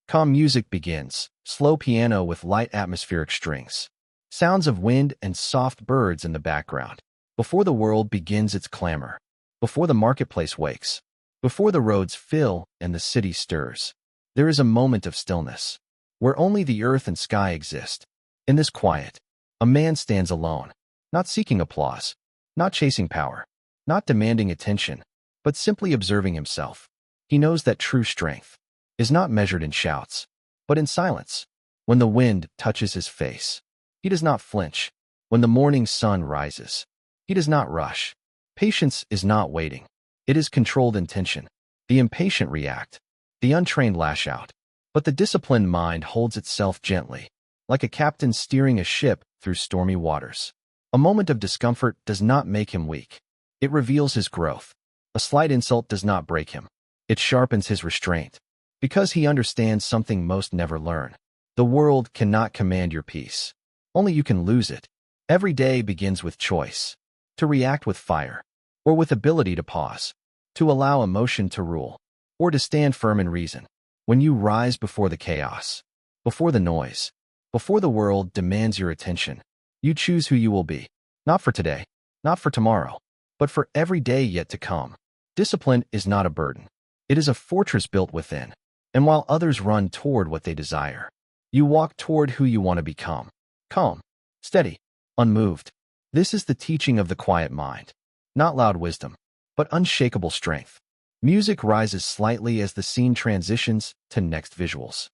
Calm music begins, slow piano with light atmospheric strings. Sounds of wind and soft birds in the background. Before the world begins its clamor. Before the marketplace wakes. Before the roads fill and the city stirs. There is a moment of stillness, where only the earth and sky exist. In this quiet, a man stands alone, not seeking applause, not chasing power, not demanding attention, but simply observing himself. He knows that true strength is not measured in shouts, but in silence. When the wind touches his face, he does not flinch. When the morning sun rises, he does not rush. Patience is not waiting. It is controlled intention. The impatient react. The untrained lash out. But the disciplined mind holds itself gently, like a captain steering a ship through stormy waters. A moment of discomfort does not make him weak. It reveals his growth. A slight insult does not break him. It sharpens his restraint. Because he understands something most never learn. The world cannot command your peace. Only you can lose it. Every day begins with choice. To react with fire, or with ability to pause. To allow emotion to rule, or to stand firm in reason. When you rise before the chaos, before the noise, before the world demands your attention, you choose who you will be. Not for today, not for tomorrow, but for every day yet to come. Discipline is not a burden. It is a fortress built within. And while others run toward what they desire, you walk toward who you want to become. Calm, steady, unmoved. This is the teaching of the quiet mind. Not loud wisdom, but unshakable strength. Music rises slightly as the scene transitions to next visuals.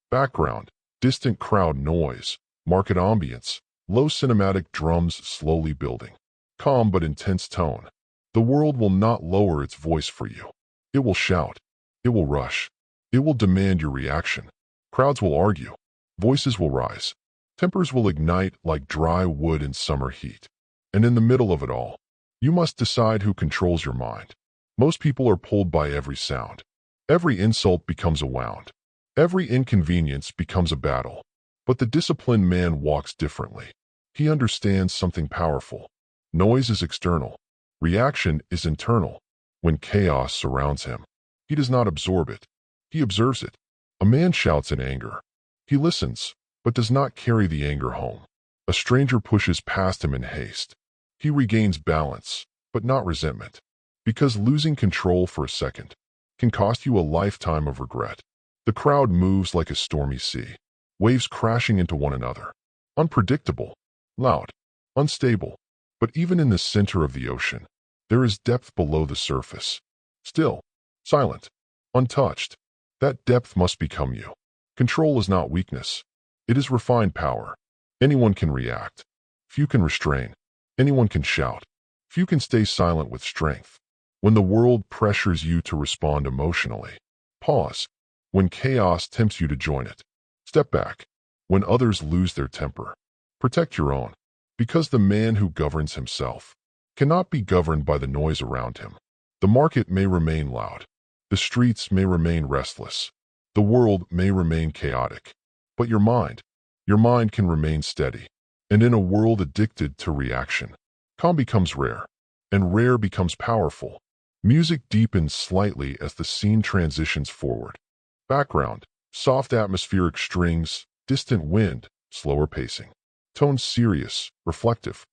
Background, distant crowd noise, market ambience, low cinematic drums slowly building. Calm but intense tone. The world will not lower its voice for you. It will shout. It will rush. It will demand your reaction. Crowds will argue. Voices will rise. Tempers will ignite like dry wood in summer heat. And in the middle of it all, you must decide who controls your mind. Most people are pulled by every sound. Every insult becomes a wound. Every inconvenience becomes a battle. But the disciplined man walks differently. He understands something powerful. Noise is external. Reaction is internal. When chaos surrounds him, he does not absorb it. He observes it. A man shouts in anger. He listens, but does not carry the anger home. A stranger pushes past him in haste. He regains balance, but not resentment. Because losing control for a second can cost you a lifetime of regret. The crowd moves like a stormy sea, waves crashing into one another. Unpredictable, loud, unstable. But even in the center of the ocean, there is depth below the surface. Still, silent, untouched. That depth must become you. Control is not weakness. It is refined power. Anyone can react. Few can restrain. Anyone can shout. Few can stay silent with strength. When the world pressures you to respond emotionally, pause. When chaos tempts you to join it, step back. When others lose their temper, protect your own. Because the man who governs himself cannot be governed by the noise around him. The market may remain loud. The streets may remain restless. The world may remain chaotic. But your mind can remain steady. And in a world addicted to reaction, calm becomes rare, and rare becomes powerful. Music deepens slightly as the scene transitions forward. Background, soft atmospheric strings, distant wind, slower pacing. Tone serious, reflective.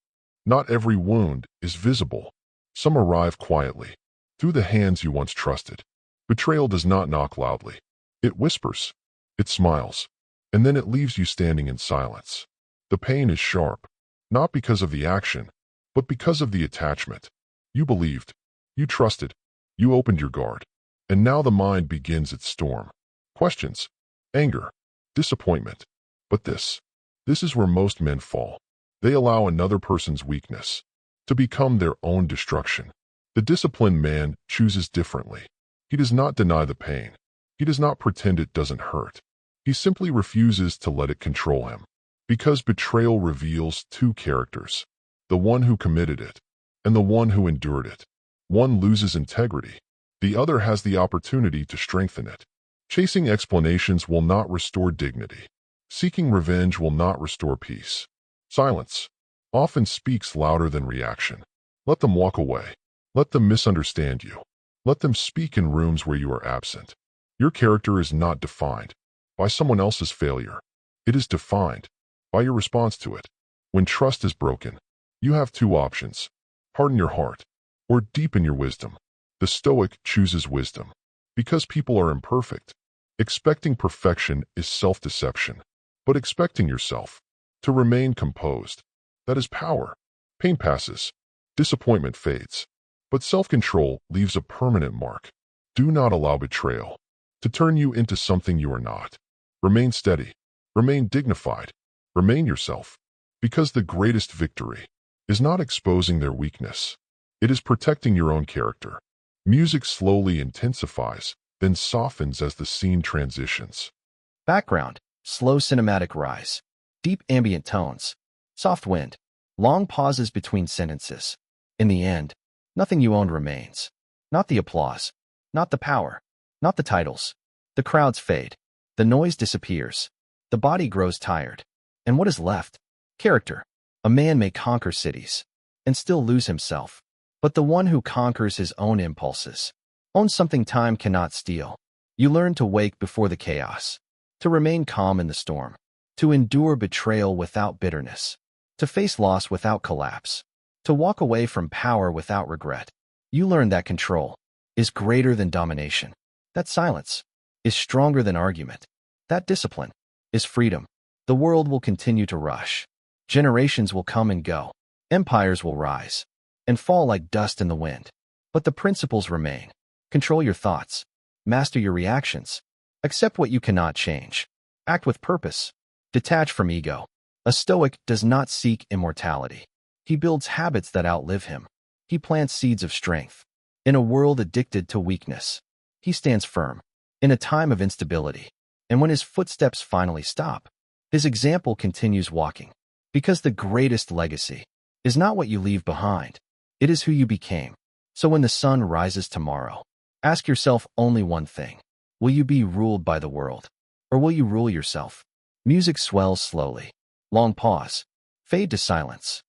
Not every wound is visible. Some arrive quietly, through the hands you once trusted. Betrayal does not knock loudly. It whispers. It smiles. And then it leaves you standing in silence. The pain is sharp, not because of the action, but because of the attachment. You believed. You trusted. You opened your guard. And now the mind begins its storm. Questions. Anger. Disappointment. But this is where most men fall. They allow another person's weakness to become their own destruction. The disciplined man chooses differently. He does not deny the pain. He does not pretend it doesn't hurt. He simply refuses to let it control him. Because betrayal reveals two characters, the one who committed it and the one who endured it. One loses integrity. The other has the opportunity to strengthen it. Chasing explanations will not restore dignity. Seeking revenge will not restore peace. Silence often speaks louder than reaction. Let them walk away. Let them misunderstand you. Let them speak in rooms where you are absent. Your character is not defined by someone else's failure. It is defined by your response to it. When trust is broken, you have two options: harden your heart or deepen your wisdom. The Stoic chooses wisdom because people are imperfect. Expecting perfection is self-deception, but expecting yourself to remain composed, that is power. Pain passes, disappointment fades, but self-control leaves a permanent mark. Do not allow betrayal to turn you into something you are not. Remain steady, remain dignified, remain yourself, because the greatest victory is not exposing their weakness. It is protecting your own character. Music slowly intensifies, then softens as the scene transitions. Background, slow cinematic rise, deep ambient tones, soft wind, long pauses between sentences. In the end, nothing you owned remains. Not the applause, not the power, not the titles. The crowds fade, the noise disappears, the body grows tired. And what is left? Character. A man may conquer cities and still lose himself, but the one who conquers his own impulses owns something time cannot steal. You learn to wake before the chaos, to remain calm in the storm, to endure betrayal without bitterness, to face loss without collapse, to walk away from power without regret. You learn that control is greater than domination, that silence is stronger than argument, that discipline is freedom. The world will continue to rush. Generations will come and go. Empires will rise and fall like dust in the wind. But the principles remain. Control your thoughts. Master your reactions. Accept what you cannot change. Act with purpose. Detach from ego. A Stoic does not seek immortality. He builds habits that outlive him. He plants seeds of strength. In a world addicted to weakness, he stands firm. In a time of instability, and when his footsteps finally stop, his example continues walking. Because the greatest legacy is not what you leave behind. It is who you became. So when the sun rises tomorrow, ask yourself only one thing. Will you be ruled by the world, or will you rule yourself? Music swells slowly. Long pause. Fade to silence.